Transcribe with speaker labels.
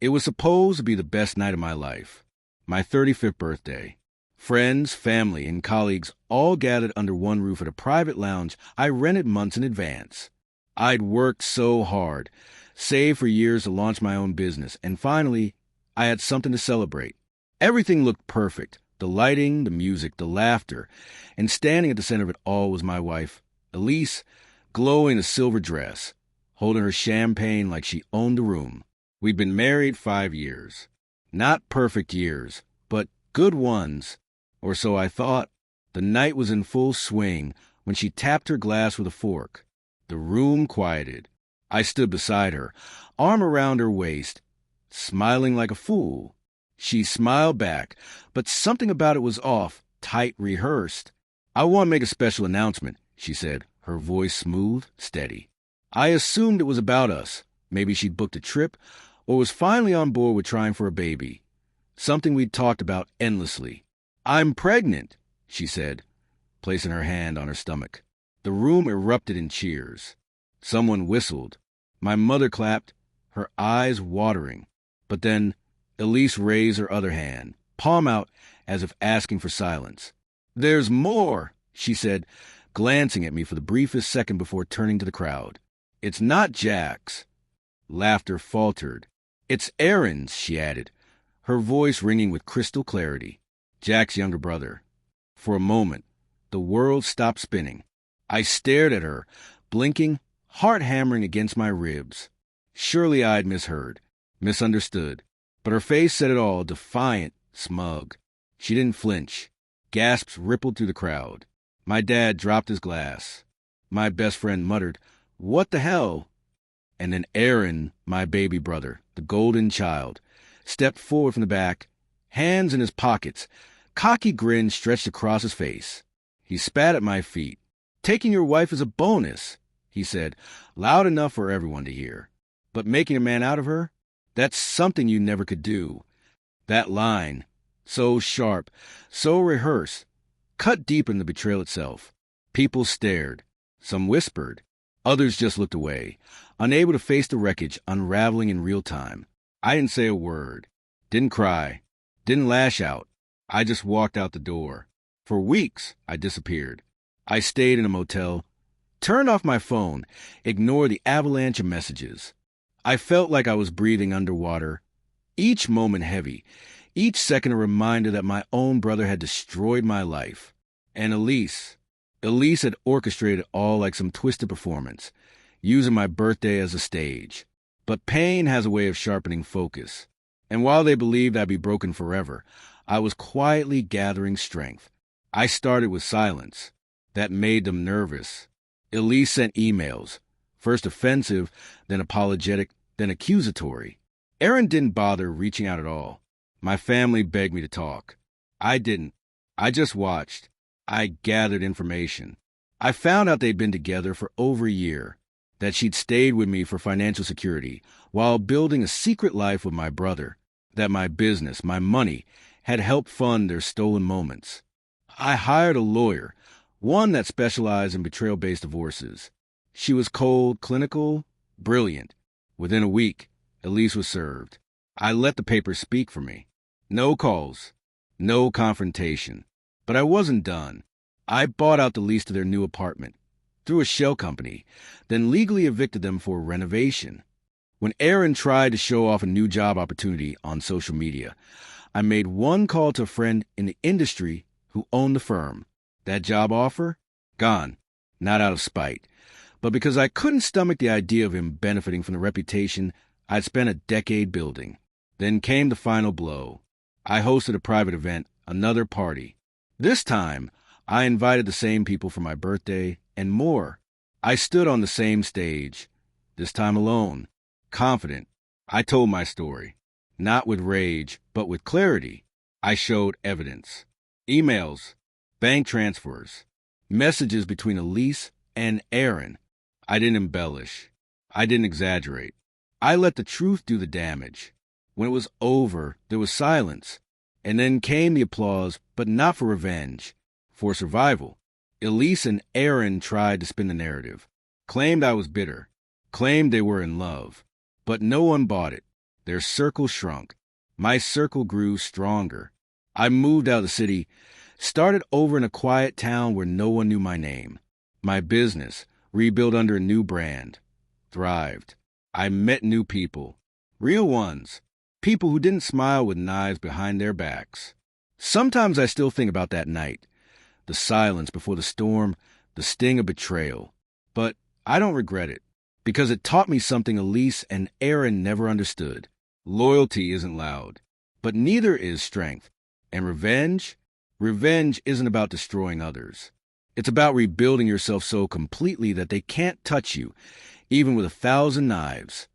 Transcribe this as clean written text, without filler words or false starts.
Speaker 1: It was supposed to be the best night of my life. My 35th birthday. Friends, family, and colleagues all gathered under one roof at a private lounge I rented months in advance. I'd worked so hard, saved for years to launch my own business, and finally, I had something to celebrate. Everything looked perfect. The lighting, the music, the laughter, and standing at the center of it all was my wife, Elise, glowing in a silver dress, holding her champagne like she owned the room. We'd been married 5 years. Not perfect years, but good ones, or so I thought. The night was in full swing when she tapped her glass with a fork. The room quieted. I stood beside her, arm around her waist, smiling like a fool. She smiled back, but something about it was off, tight, rehearsed. "I want to make a special announcement," she said, her voice smooth, steady. I assumed it was about us. Maybe she'd booked a trip or was finally on board with trying for a baby. Something we'd talked about endlessly. "I'm pregnant," she said, placing her hand on her stomach. The room erupted in cheers. Someone whistled. My mother clapped, her eyes watering. But then Elise raised her other hand, palm out as if asking for silence. "There's more," she said, glancing at me for the briefest second before turning to the crowd. "It's not Jack's." Laughter faltered. "It's Aaron's," she added, her voice ringing with crystal clarity. "Jack's younger brother." For a moment, the world stopped spinning. I stared at her, blinking, heart hammering against my ribs. Surely I'd misheard, misunderstood. But her face said it all, defiant, smug. She didn't flinch. Gasps rippled through the crowd. My dad dropped his glass. My best friend muttered, "What the hell?" And then Aaron, my baby brother, the golden child, stepped forward from the back, hands in his pockets, cocky grin stretched across his face. He spat at my feet. "Taking your wife is a bonus," he said, loud enough for everyone to hear. "But making a man out of her? That's something you never could do." That line, so sharp, so rehearsed, cut deep in the betrayal itself. People stared. Some whispered. Others just looked away, unable to face the wreckage unraveling in real time. I didn't say a word. Didn't cry. Didn't lash out. I just walked out the door. For weeks, I disappeared. I stayed in a motel, turned off my phone, ignored the avalanche of messages. I felt like I was breathing underwater, each moment heavy, each second a reminder that my own brother had destroyed my life. And Elise had orchestrated it all like some twisted performance, using my birthday as a stage. But pain has a way of sharpening focus. And while they believed I'd be broken forever, I was quietly gathering strength. I started with silence. That made them nervous. Elise sent emails, first offensive, then apologetic, then accusatory. Aaron didn't bother reaching out at all. My family begged me to talk. I didn't. I just watched. I gathered information. I found out they'd been together for over a year, that she'd stayed with me for financial security while building a secret life with my brother, that my business, my money, had helped fund their stolen moments. I hired a lawyer, one that specialized in betrayal-based divorces. She was cold, clinical, brilliant. Within a week, Elise was served. I let the papers speak for me. No calls, no confrontation. But I wasn't done. I bought out the lease to their new apartment through a shell company, then legally evicted them for renovation. When Aaron tried to show off a new job opportunity on social media, I made one call to a friend in the industry who owned the firm. That job offer? Gone. Not out of spite, but because I couldn't stomach the idea of him benefiting from the reputation I'd spent a decade building. Then came the final blow. I hosted a private event, another party. This time, I invited the same people for my birthday and more. I stood on the same stage, this time alone, confident. I told my story, not with rage, but with clarity. I showed evidence. Emails, bank transfers, messages between Elise and Aaron. I didn't embellish. I didn't exaggerate. I let the truth do the damage. When it was over, there was silence. And then came the applause, but not for revenge, for survival. Elise and Aaron tried to spin the narrative, claimed I was bitter, claimed they were in love. But no one bought it. Their circle shrunk. My circle grew stronger. I moved out of the city, started over in a quiet town where no one knew my name. My business, rebuilt under a new brand, thrived. I met new people, real ones, people who didn't smile with knives behind their backs. Sometimes I still think about that night, the silence before the storm, the sting of betrayal. But I don't regret it, because it taught me something Elise and Aaron never understood. Loyalty isn't loud, but neither is strength. And revenge isn't about destroying others. It's about rebuilding yourself so completely that they can't touch you, even with 1,000 knives.